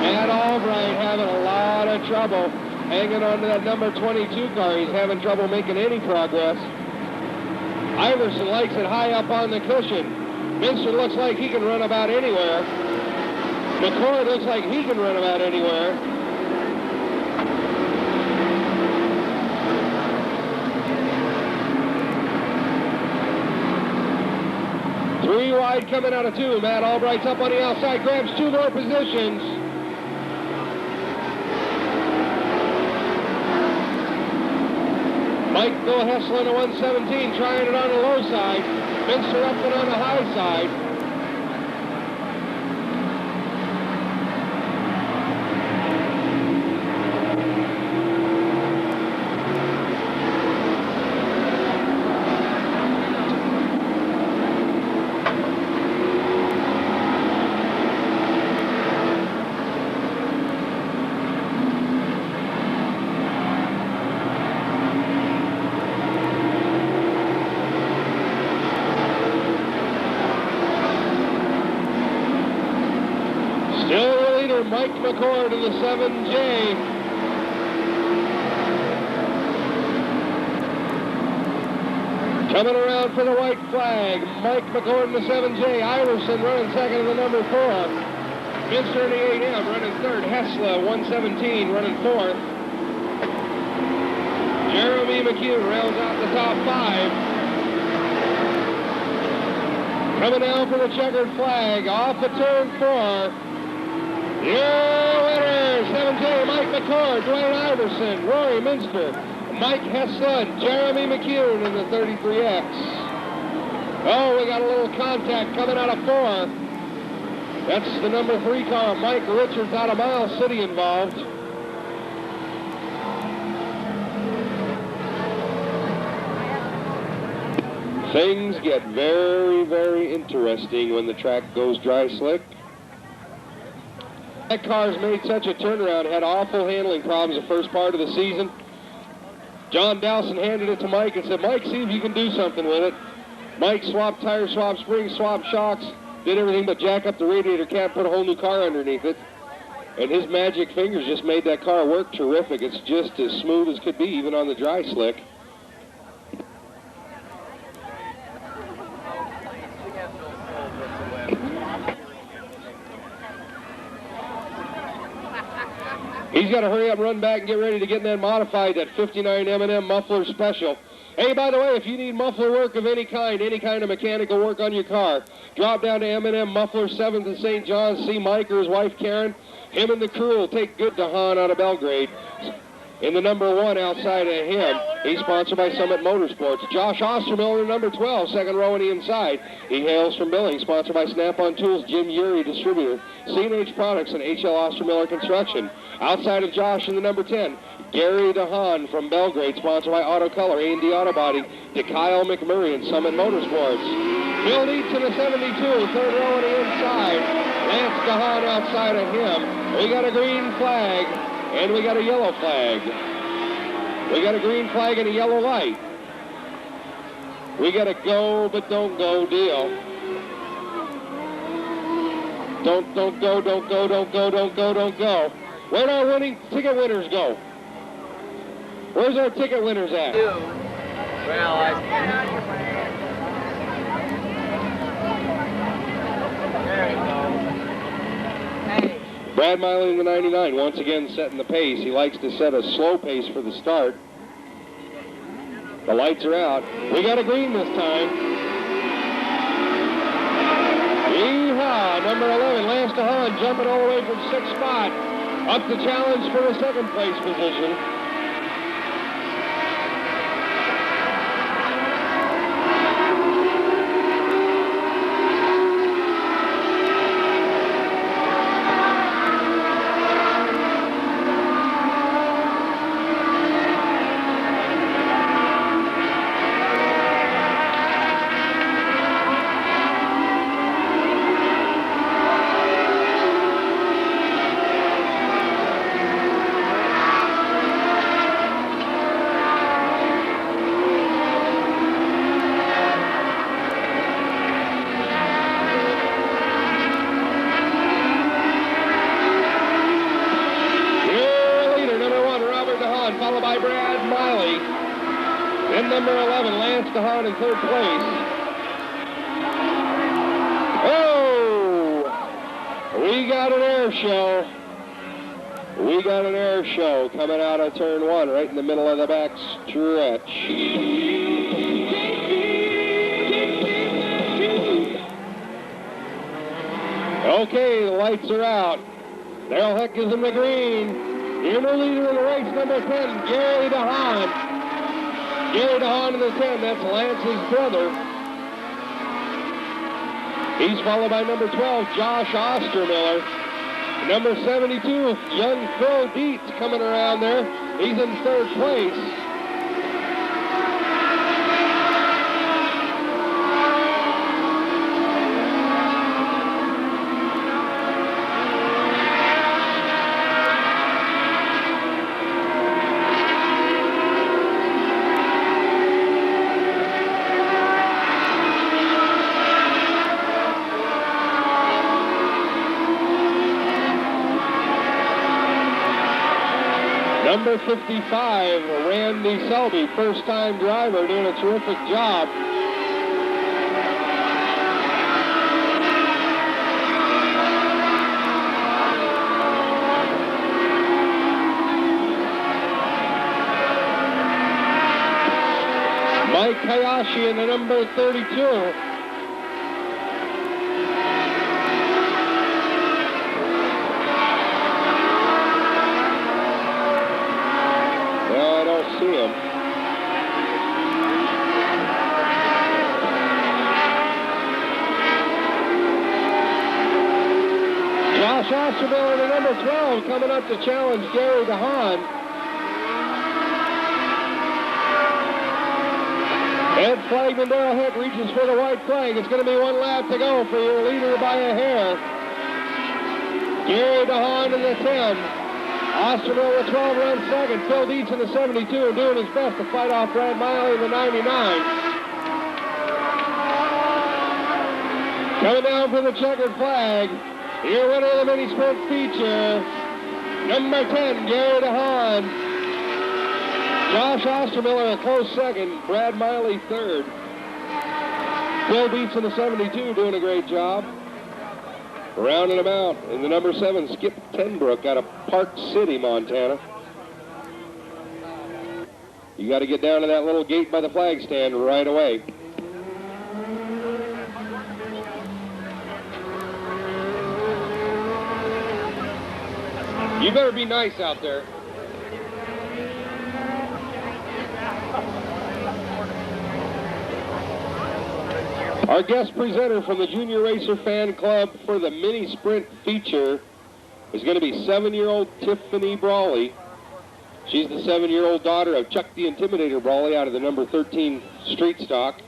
Matt Albright having a lot of trouble hanging on to that number 22 car. He's having trouble making any progress. Iverson likes it high up on the cushion. Minster looks like he can run about anywhere. McCord looks like he can run about anywhere. Three wide coming out of two. Matt Albright's up on the outside, grabs two more positions. Mike Hessler to 117, trying it on the low side. Minster up and on the high side. Mike McCord in the 7J. Coming around for the white flag, Mike McCord in the 7J. Iverson running second in the number 4. Minster in the 8M running third. Hessler, 117, running fourth. Jeremy McHugh rounds out the top 5. Coming down for the checkered flag, off the turn 4. Your winner, 7J, Mike McCord, Dwayne Iverson, Rory Minster, Mike Hessler, Jeremy McHugh in the 33X. Oh, we got a little contact coming out of 4. That's the number 3 car, Mike Richards, out of Miles City involved. Things get very, very interesting when the track goes dry slick. That car's made such a turnaround, had awful handling problems the first part of the season. John Dowson handed it to Mike and said, Mike, see if you can do something with it. Mike swapped tires, swapped springs, swapped shocks, did everything but jack up the radiator cap, put a whole new car underneath it. And his magic fingers just made that car work terrific. It's just as smooth as could be, even on the dry slick. He's got to hurry up, run back, and get ready to get that modified, that 59 M&M muffler special. Hey, by the way, if you need muffler work of any kind of mechanical work on your car, drop down to M&M Muffler, 7th and St. John's. See Mike or his wife Karen. Him and the crew will take good to Han out of Belgrade. In the number 1 outside of him, he's sponsored by Summit Motorsports. Josh Ostermiller, number 12, second row on the inside. He hails from Billings, sponsored by Snap-on Tools, Jim Urey, distributor, C&H Products, and H.L. Ostermiller Construction. Outside of Josh in the number 10, Gary DeHaan from Belgrade, sponsored by Auto Color, A&D Auto Body, to Kyle McMurray and Summit Motorsports. Bill Dietz in the 72, third row on the inside. Lance DeHaan outside of him. We got a green flag. And we got a yellow flag. We got a green flag and a yellow light. We got a go but don't go deal. Don't go, don't go, don't go, don't go, don't go. Where'd our winning ticket winners go? Where's our ticket winners at? Well, there you go. Hey. Brad Miley in the 99, once again setting the pace. He likes to set a slow pace for the start. The lights are out. We got a green this time. Yeehaw! Number 11, Lance DeHaan, jumping all the way from 6th spot. Up the challenge for the 2nd place position. DeHaan in third place. Oh! We got an air show. We got an air show coming out of turn one, right in the middle of the back stretch. Okay, the lights are out. Daryl Heck is in the green. Your new leader in the race, number 10, Gary DeHaan. Gary DeHaan in the 10, that's Lance's brother. He's followed by number 12, Josh Ostermiller. Number 72, young Phil Dietz coming around there. He's in third place. Number 55, Randy Selby, first-time driver, doing a terrific job. Mike Hayashi in the number 32. See him. Josh Ostermiller in the number 12 coming up to challenge Gary DeHaan. Ed Flagman, Daryl Heck reaches for the white flag. It's going to be one lap to go for your leader by a hair. Gary DeHaan in the 10. Ostermiller with 12 runs second. Phil Dietz in the 72 and doing his best to fight off Brad Miley in the 99. Coming down for the checkered flag. Your winner of the mini sprint feature, number 10, Gary DeHaan. Josh Ostermiller a close second. Brad Miley third. Phil Dietz in the 72 doing a great job. Rounding him out in the number 7, Skip Tenbrook out of Park City, Montana. You got to get down to that little gate by the flag stand right away. You better be nice out there. Our guest presenter from the Junior Racer Fan Club for the Mini Sprint feature is going to be 7-year-old Tiffany Brawley. She's the 7-year-old daughter of Chuck the Intimidator Brawley out of the number 13 Street Stock.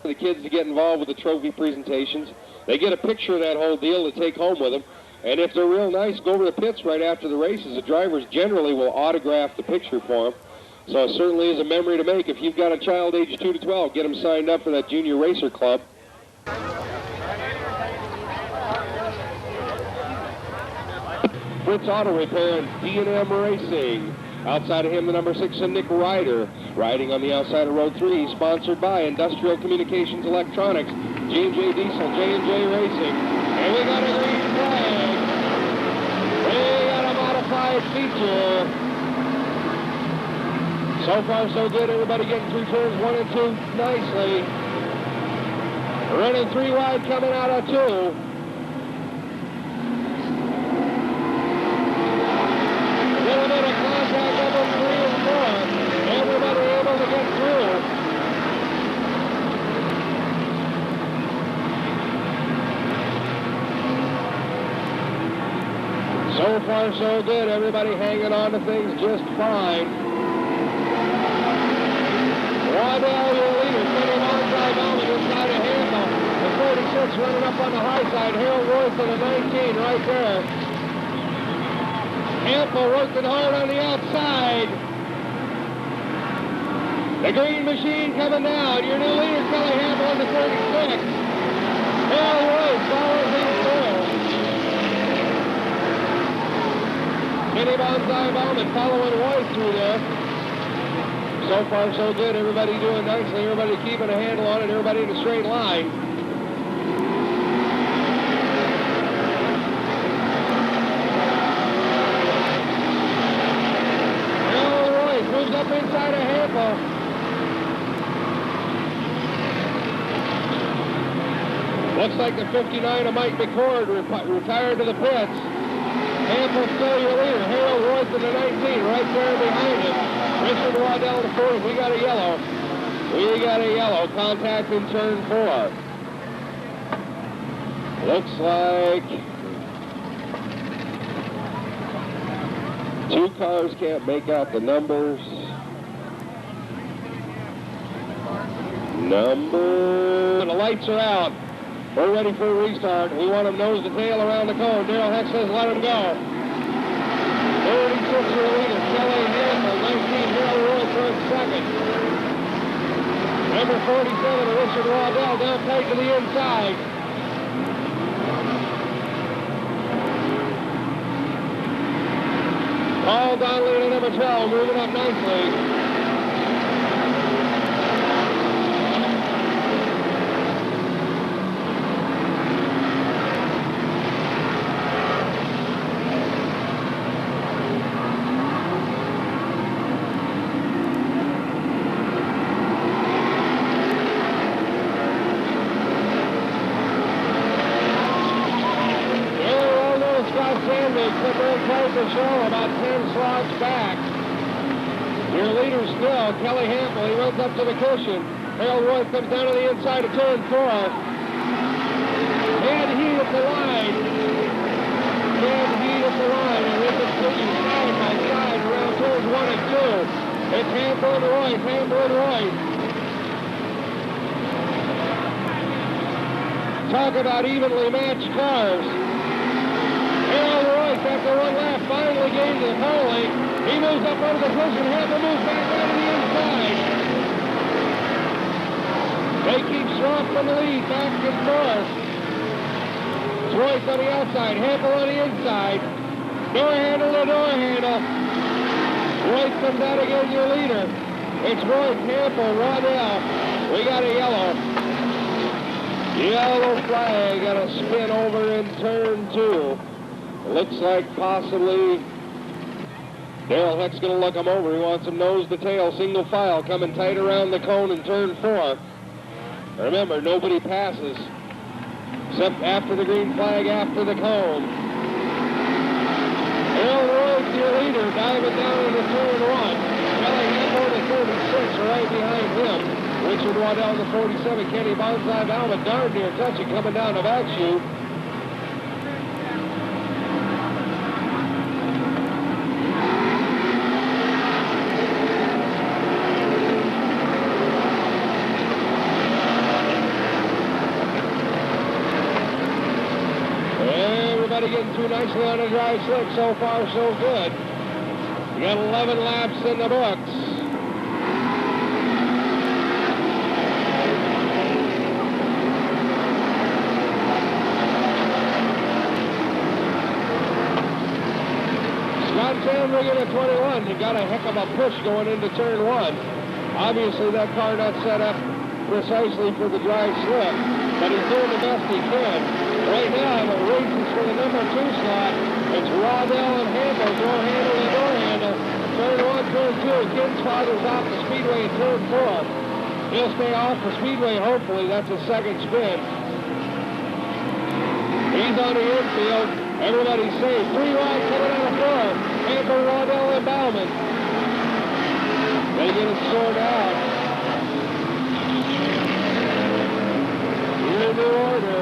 For the kids to get involved with the trophy presentations, they get a picture of that whole deal to take home with them. And if they're real nice, go over to the pits right after the races. The drivers generally will autograph the picture for them. So it certainly is a memory to make. If you've got a child age 2 to 12, get them signed up for that Junior Racer Club. Fritz Auto Repair and D&M Racing. Outside of him, the number 6, Nick Ryder. Riding on the outside of road 3, sponsored by Industrial Communications Electronics, J&J Diesel, J&J Racing. And we got a green flag. We got a modified feature. So far, so good. Everybody getting through turns 1 and 2 nicely. Running 3 wide coming out of 2. Little bit of contact up on 3 and 4. Everybody able to get through. So far, so good. Everybody hanging on to things just fine. Waddell, your leader, sitting onside Bowman inside of Handel. The 46 running up on the high side. Harold Royce to the 19 right there. Hampel working hard on the outside. The green machine coming down. Your new leader, Kelly Hampel, on the 36. Harold Royce follows him through. Kenny Bonsai Bowman following Royce through there. So far, so good. Everybody doing nicely. Everybody keeping a handle on it. Everybody in a straight line. Moves up inside of Hampel. Looks like the 59 of Mike McCord retired to the pits. Hampel still your leader. Harold Royce in the 19, right there behind him. Richard Waddell to 40. We got a yellow. We got a yellow. Contact in turn 4. Looks like 2 cars can't make out the numbers. The lights are out. We're ready for a restart. We want them nose to tail around the cone. Daryl Heck says let them go. 36-year leader, Kelly Hampel, 19, Harold Royce runs second. Number 47, Richard Waddell, down tight to the inside. Paul Donnelly to number 12, moving up nicely. Show about 10 slots back. Your leader still, Kelly Hampel. He runs up to the cushion. Harold Royce comes down to the inside of turn 4. And heat at the line. And heat at the line. And this is taking side by side around turns 1 and 2. It's Hampel and Royce. Hampel and Royce. Talk about evenly matched cars. Harold Royce, after 1 lap, finally gains the Foley. He moves up under the cushion. Hampel moves back down to the inside. They keep swapping the lead back and forth. It's Royce on the outside, Hampel on the inside. Door handle to door handle. Royce comes out again, your leader. It's Royce, Hampel, Waddell. We got a yellow. Yellow flag, got a spin over in turn 2. Looks like possibly Daryl Heck's going to look him over. He wants him nose to tail, single file, coming tight around the cone in turn 4. Remember, nobody passes except after the green flag, after the cone. Harold Royce, your leader, diving down into turn 1. Kelly Hampel to 36, right behind him. Richard Waddell to 47. Kenny Bonsai Bauman, darn near touching, coming down the back chute. Getting too nicely on a dry slick. So far, so good. We got 11 laps in the books. Scott Sandringham at 21. He got a heck of a push going into turn 1. Obviously, that car not set up precisely for the dry slip, but he's doing the best he can. Right now, the race is for the number 2 slot. It's Waddell and Hampel, door handle and door handle. Turn 1, turn 2. Kinsfather's off the speedway in turn 4. He'll stay off the speedway, hopefully. That's his second spin. He's on the infield. Everybody's safe. 3 wide coming out of 4. Hampel, Waddell, and Bauman. They get it sorted out. Here in new order.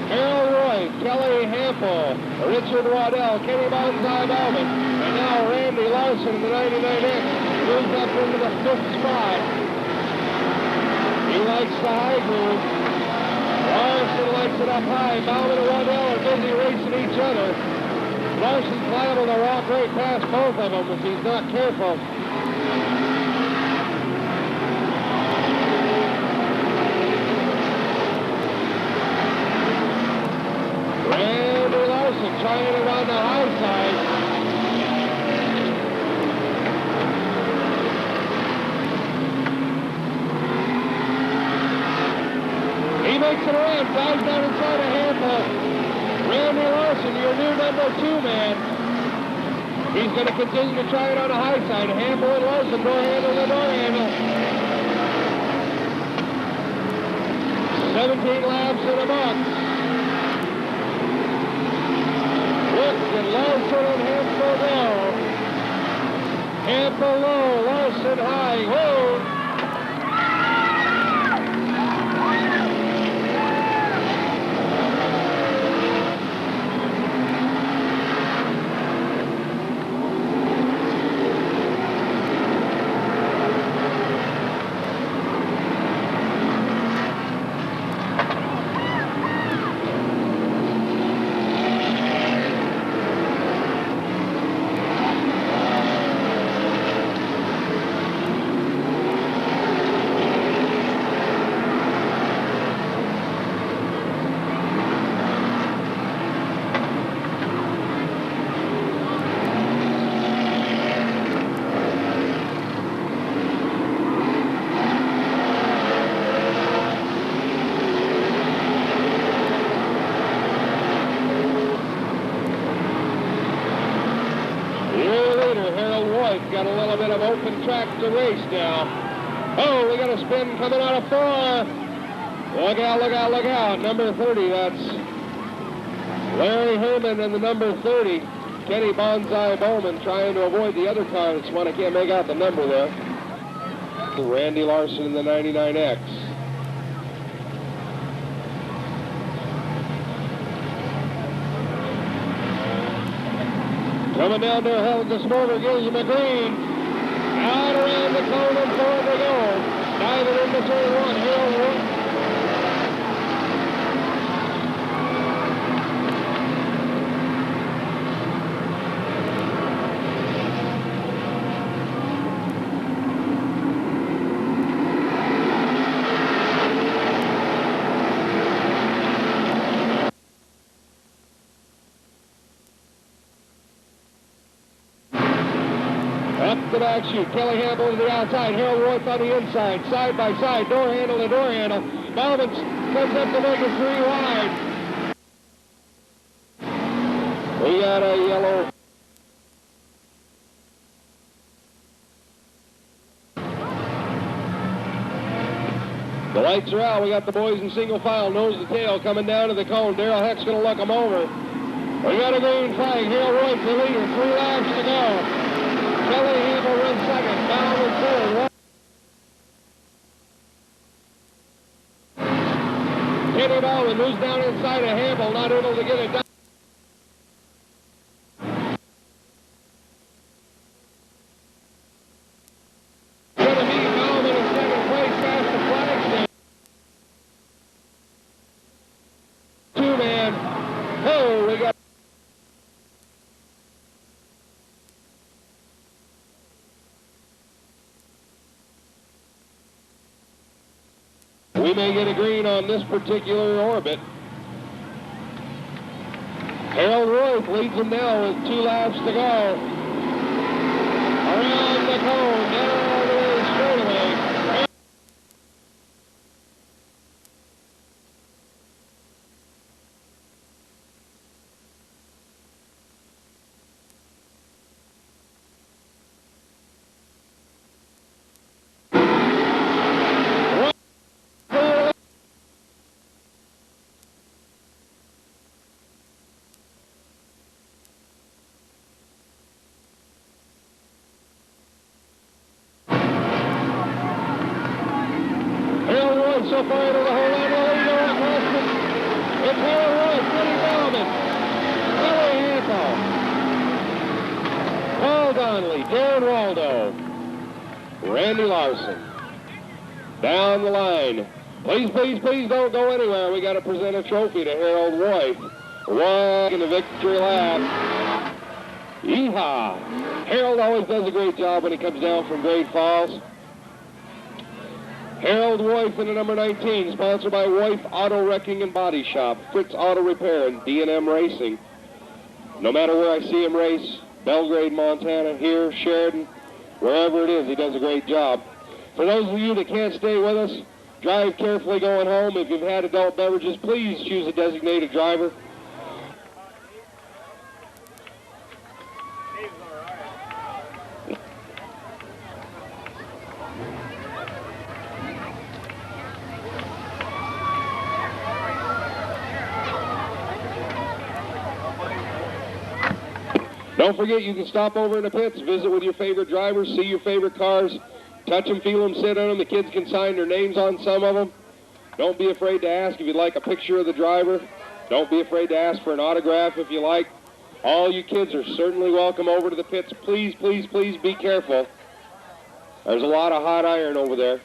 Harold Royce, Kelly Hampel, Richard Waddell, Kenny Bonsai Bauman, and now Randy Larson in the 99X moves up into the 5th spot. He likes the high groove. Larson likes it up high. Bauman and Waddell are busy racing each other. Larson's liable to walk right past both of them if he's not careful. Trying it on the high side. makes it around, dives down inside a handful. Randy Larson, your new number 2 man. He's going to continue to try it on the high side. Handle and Larson, door handle to door handle. 17 laps in the box. Brooks and Larson and Hampel low. Hampel low, Larson high. Whoa! Got a little bit of open track to race now. Oh, we got a spin coming out of 4. Look out, look out, look out. Number 30, that's Larry Herman and the number 30, Kenny Bonsai Bowman, trying to avoid the other car. That's one I can't make out the number there. Randy Larson in the 99X. Coming down there, Helga Smoker, Gilliam McGreen. Out around the cone and forward they go. Diving into turn 1, Harold Wood. Up the back chute, Kelly Hampel to the outside, Harold Royce on the inside, side by side, door handle to door handle. Bowman comes up to make it 3 wide. We got a yellow. The lights are out. We got the boys in single file, nose to tail, coming down to the cone. Darrell Heck's going to look them over. We got a green flag. Harold Royce the leader, 3 laps to go. Kelly Hampel runs second, Bowman third. Kenny Bowman moves down inside of Hampel, not able to get it done. Going to be Bowman in second place past the flag stand. 2-man. Oh, we got. We may get a green on this particular orbit. Harold Royce leads them now with 2 laps to go. Around the cone, down the way straightaway. So far into the whole line, lead across the. It's Harold Royce, Kenny Bowman, Kelly Hampel, Paul Donnelly, Darren Waldo, Randy Larson. Down the line. Please, please, please don't go anywhere. We got to present a trophy to Harold Royce. One in the victory lap. Yeehaw! Harold always does a great job when he comes down from Great Falls. Harold Royce in the number 19, sponsored by Royce Auto Wrecking and Body Shop, Fritz Auto Repair, and D&M Racing. No matter where I see him race, Belgrade, Montana, here, Sheridan, wherever it is, he does a great job. For those of you that can't stay with us, Drive carefully going home. If you've had adult beverages, please choose a designated driver. Don't forget, you can stop over in the pits, visit with your favorite drivers, see your favorite cars, touch them, feel them, sit on them. The kids can sign their names on some of them. Don't be afraid to ask if you'd like a picture of the driver. Don't be afraid to ask for an autograph if you like. All you kids are certainly welcome over to the pits. Please, please, please be careful. There's a lot of hot iron over there.